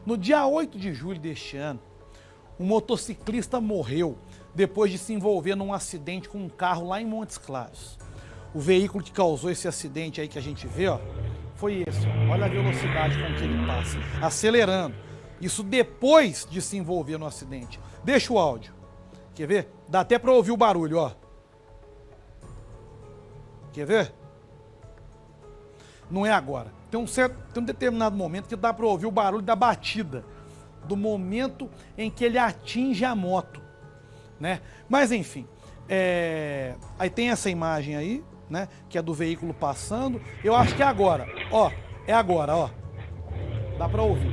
No dia 8 de julho deste ano, um motociclista morreu depois de se envolver num acidente com um carro lá em Montes Claros. O veículo que causou esse acidente aí que a gente vê, ó, foi esse, ó. Olha a velocidade com que ele passa, acelerando. Isso depois de se envolver no acidente. Deixa o áudio. Quer ver? Dá até para ouvir o barulho, ó. Quer ver? Não é agora. Tem um determinado momento que dá para ouvir o barulho da batida, do momento em que ele atinge a moto, né? Mas enfim, aí tem essa imagem aí, né? Que é do veículo passando. Eu acho que é agora, ó. É agora, ó. Dá para ouvir.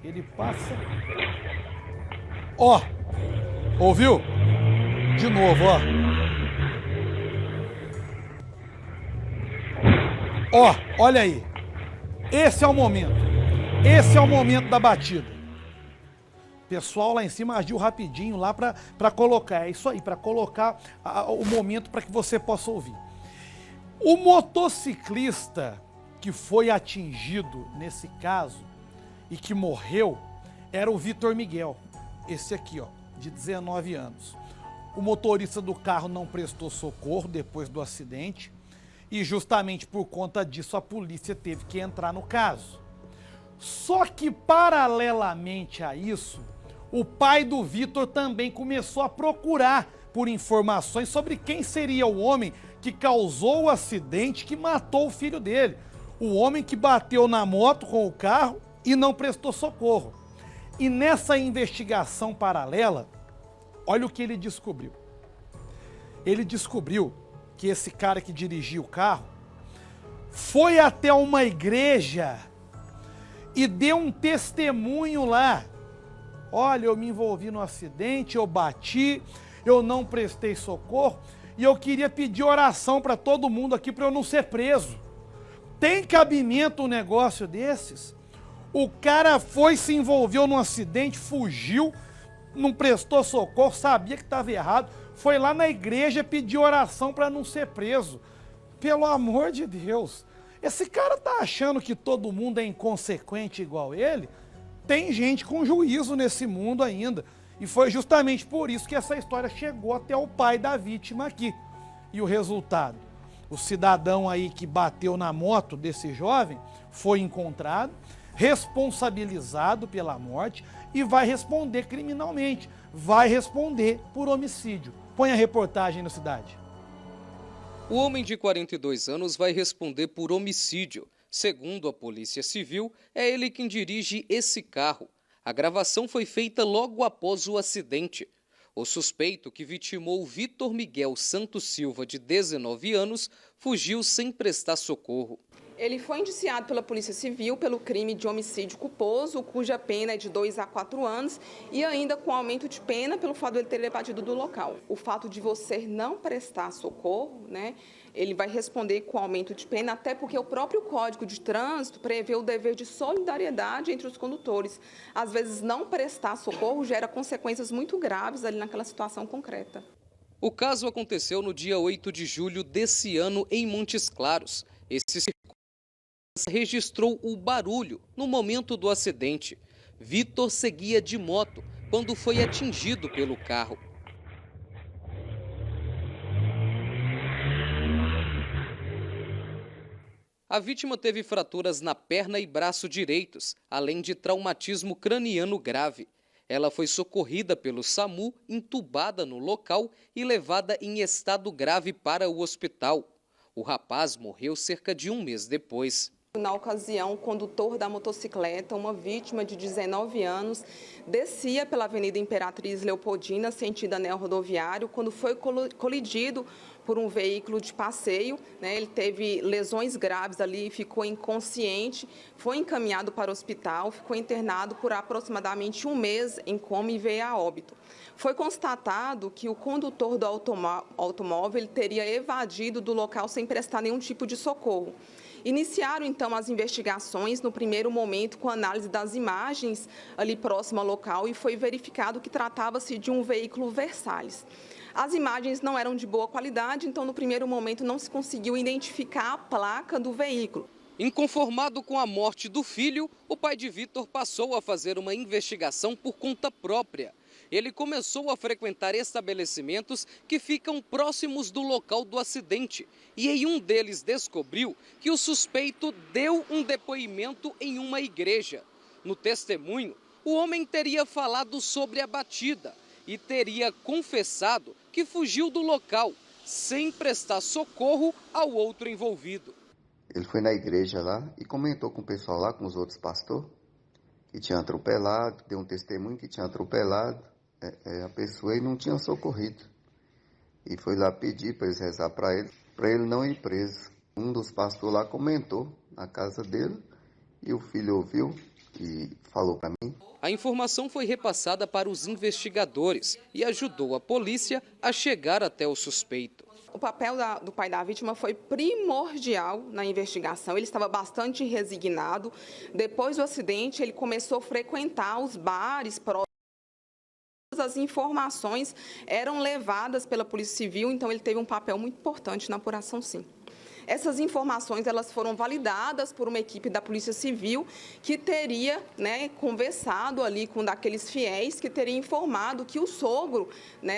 Ele passa. Ó. Ouviu? De novo, ó. Ó, olha aí. Esse é o momento. Esse é o momento da batida. Pessoal lá em cima agiu rapidinho lá para colocar. É isso aí, para colocar o momento para que você possa ouvir. O motociclista que foi atingido nesse caso e que morreu era o Vitor Miguel. Esse aqui, ó, de 19 anos. O motorista do carro não prestou socorro depois do acidente. E justamente por conta disso a polícia teve que entrar no caso. Só que paralelamente a isso, o pai do Vitor também começou a procurar por informações sobre quem seria o homem que causou o acidente que matou o filho dele. O homem que bateu na moto com o carro e não prestou socorro. E nessa investigação paralela, olha o que ele descobriu. Ele descobriu que esse cara que dirigia o carro foi até uma igreja e deu um testemunho lá. Olha, eu me envolvi no acidente, eu bati, eu não prestei socorro e eu queria pedir oração para todo mundo aqui para eu não ser preso. Tem cabimento um negócio desses? O cara se envolveu num acidente, fugiu, não prestou socorro, sabia que estava errado, foi lá na igreja pedir oração para não ser preso. Pelo amor de Deus, esse cara tá achando que todo mundo é inconsequente igual ele? Tem gente com juízo nesse mundo ainda. E foi justamente por isso que essa história chegou até o pai da vítima aqui. E o resultado? O cidadão aí que bateu na moto desse jovem foi encontrado, responsabilizado pela morte e vai responder criminalmente. Vai responder por homicídio. Põe a reportagem na Cidade. O homem de 42 anos vai responder por homicídio. Segundo a Polícia Civil, é ele quem dirige esse carro. A gravação foi feita logo após o acidente. O suspeito, que vitimou Vitor Miguel Santos Silva, de 19 anos, fugiu sem prestar socorro. Ele foi indiciado pela Polícia Civil pelo crime de homicídio culposo, cuja pena é de 2 a 4 anos, e ainda com aumento de pena pelo fato de ele ter evadido do local. O fato de você não prestar socorro, né, ele vai responder com aumento de pena, até porque o próprio Código de Trânsito prevê o dever de solidariedade entre os condutores. Às vezes, não prestar socorro gera consequências muito graves ali naquela situação concreta. O caso aconteceu no dia 8 de julho desse ano em Montes Claros. Esse registrou o barulho no momento do acidente. Vitor seguia de moto quando foi atingido pelo carro. A vítima teve fraturas na perna e braço direitos, além de traumatismo craniano grave. Ela foi socorrida pelo SAMU, entubada no local e levada em estado grave para o hospital. O rapaz morreu cerca de um mês depois. Na ocasião, o condutor da motocicleta, uma vítima de 19 anos, descia pela Avenida Imperatriz Leopoldina, sentido anel rodoviário, quando foi colidido por um veículo de passeio, né? Ele teve lesões graves ali, ficou inconsciente, foi encaminhado para o hospital, ficou internado por aproximadamente um mês em coma e veio a óbito. Foi constatado que o condutor do automóvel teria evadido do local sem prestar nenhum tipo de socorro. Iniciaram, então, as investigações no primeiro momento com análise das imagens ali próximo ao local e foi verificado que tratava-se de um veículo Versalhes. As imagens não eram de boa qualidade, então, no primeiro momento, não se conseguiu identificar a placa do veículo. Inconformado com a morte do filho, o pai de Vitor passou a fazer uma investigação por conta própria. Ele começou a frequentar estabelecimentos que ficam próximos do local do acidente e em um deles descobriu que o suspeito deu um depoimento em uma igreja. No testemunho, o homem teria falado sobre a batida e teria confessado que fugiu do local, sem prestar socorro ao outro envolvido. Ele foi na igreja lá e comentou com o pessoal lá, com os outros pastores, que tinha atropelado, deu um testemunho que tinha atropelado a pessoa e não tinha socorrido. E foi lá pedir para eles rezar para ele não ir preso. Um dos pastores lá comentou na casa dele e o filho ouviu e falou para mim. A informação foi repassada para os investigadores e ajudou a polícia a chegar até o suspeito. O papel do pai da vítima foi primordial na investigação. Ele estava bastante resignado. Depois do acidente, ele começou a frequentar os bares próximos. As informações eram levadas pela Polícia Civil, então ele teve um papel muito importante na apuração, sim. Essas informações elas foram validadas por uma equipe da Polícia Civil que teria conversado ali com daqueles fiéis que teria informado que o sogro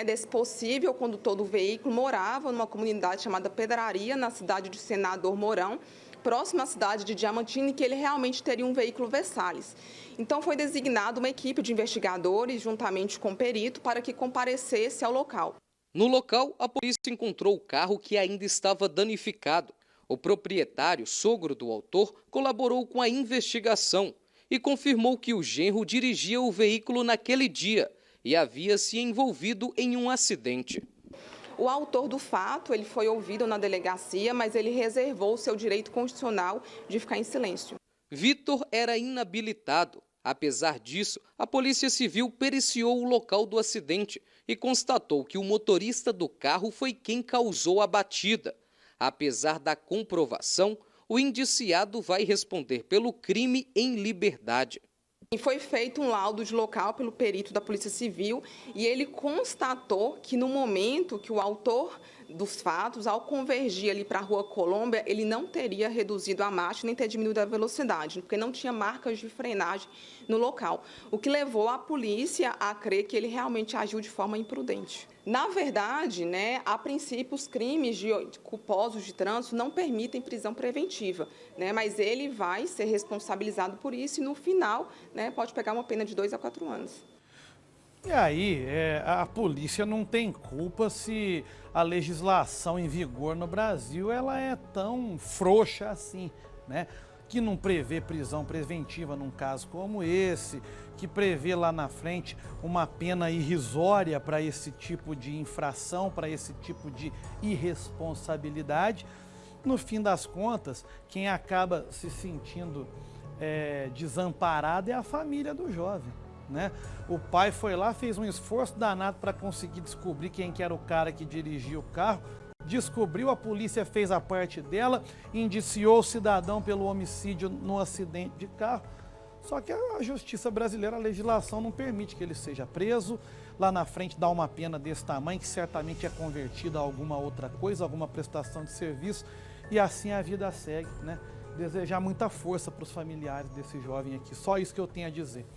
desse possível condutor do veículo morava numa comunidade chamada Pedraria, na cidade de Senador Mourão, próxima à cidade de Diamantina, e que ele realmente teria um veículo Versalhes. Então foi designada uma equipe de investigadores, juntamente com o perito, para que comparecesse ao local. No local, a polícia encontrou o carro que ainda estava danificado. O proprietário, sogro do autor, colaborou com a investigação e confirmou que o genro dirigia o veículo naquele dia e havia se envolvido em um acidente. O autor do fato, ele foi ouvido na delegacia, mas ele reservou o seu direito constitucional de ficar em silêncio. Vitor era inabilitado. Apesar disso, a Polícia Civil periciou o local do acidente e constatou que o motorista do carro foi quem causou a batida. Apesar da comprovação, o indiciado vai responder pelo crime em liberdade. E foi feito um laudo de local pelo perito da Polícia Civil e ele constatou que no momento que o autor dos fatos, ao convergir ali para a Rua Colômbia, ele não teria reduzido a marcha nem ter diminuído a velocidade, porque não tinha marcas de frenagem no local, o que levou a polícia a crer que ele realmente agiu de forma imprudente. Na verdade, a princípio, os crimes culposos de trânsito não permitem prisão preventiva, mas ele vai ser responsabilizado por isso e, no final, pode pegar uma pena de 2 a 4 anos. E aí, a polícia não tem culpa se a legislação em vigor no Brasil ela é tão frouxa assim, que não prevê prisão preventiva num caso como esse, que prevê lá na frente uma pena irrisória para esse tipo de infração, para esse tipo de irresponsabilidade. No fim das contas, quem acaba se sentindo desamparado é a família do jovem. O pai foi lá, fez um esforço danado para conseguir descobrir quem que era o cara que dirigia o carro, descobriu, a polícia fez a parte dela, indiciou o cidadão pelo homicídio no acidente de carro, só que a justiça brasileira, a legislação não permite que ele seja preso, lá na frente dá uma pena desse tamanho, que certamente é convertida a alguma outra coisa, alguma prestação de serviço, e assim a vida segue, Desejar muita força para os familiares desse jovem aqui, só isso que eu tenho a dizer.